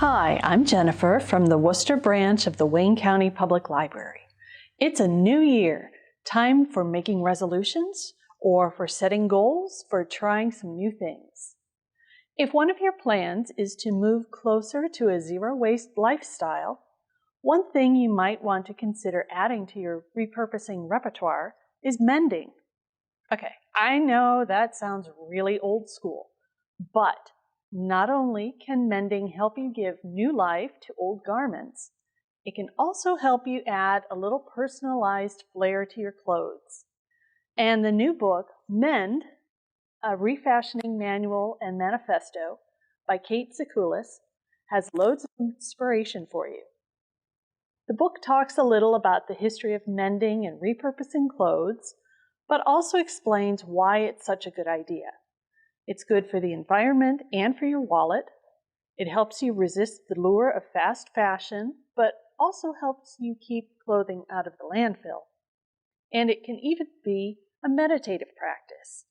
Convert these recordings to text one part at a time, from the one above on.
Hi, I'm Jennifer from the Worcester branch of the Wayne County Public Library. It's a new year, time for making resolutions or for setting goals for trying some new things. If one of your plans is to move closer to a zero-waste lifestyle, one thing you might want to consider adding to your repurposing repertoire is mending. Okay, I know that sounds really old school, but not only can mending help you give new life to old garments, it can also help you add a little personalized flair to your clothes. And the new book, Mend, a Refashioning Manual and Manifesto by Kate Zakulis, has loads of inspiration for you. The book talks a little about the history of mending and repurposing clothes, but also explains why it's such a good idea. It's good for the environment and for your wallet. It helps you resist the lure of fast fashion, but also helps you keep clothing out of the landfill. And it can even be a meditative practice.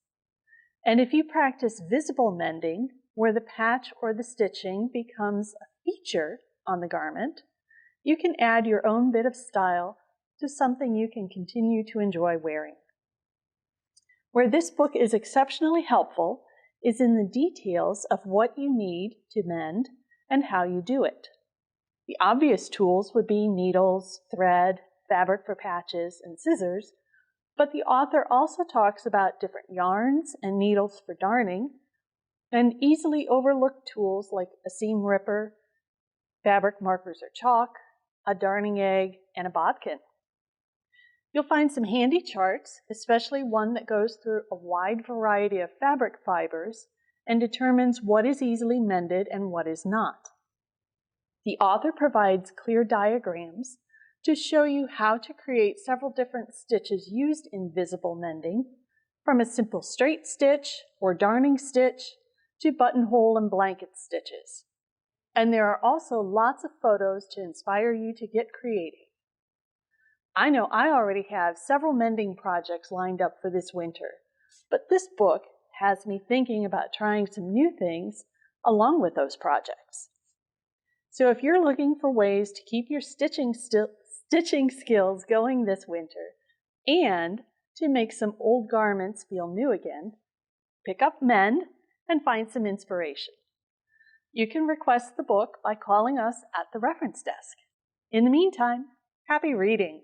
And if you practice visible mending, where the patch or the stitching becomes a feature on the garment, you can add your own bit of style to something you can continue to enjoy wearing. Where this book is exceptionally helpful is in the details of what you need to mend and how you do it. The obvious tools would be needles, thread, fabric for patches, and scissors, but the author also talks about different yarns and needles for darning, and easily overlooked tools like a seam ripper, fabric markers or chalk, a darning egg, and a bodkin. You'll find some handy charts, especially one that goes through a wide variety of fabric fibers and determines what is easily mended and what is not. The author provides clear diagrams to show you how to create several different stitches used in visible mending, from a simple straight stitch or darning stitch to buttonhole and blanket stitches. And there are also lots of photos to inspire you to get creative. I know I already have several mending projects lined up for this winter, but this book has me thinking about trying some new things along with those projects. So if you're looking for ways to keep your stitching skills going this winter and to make some old garments feel new again, pick up Mend and find some inspiration. You can request the book by calling us at the reference desk. In the meantime, happy reading!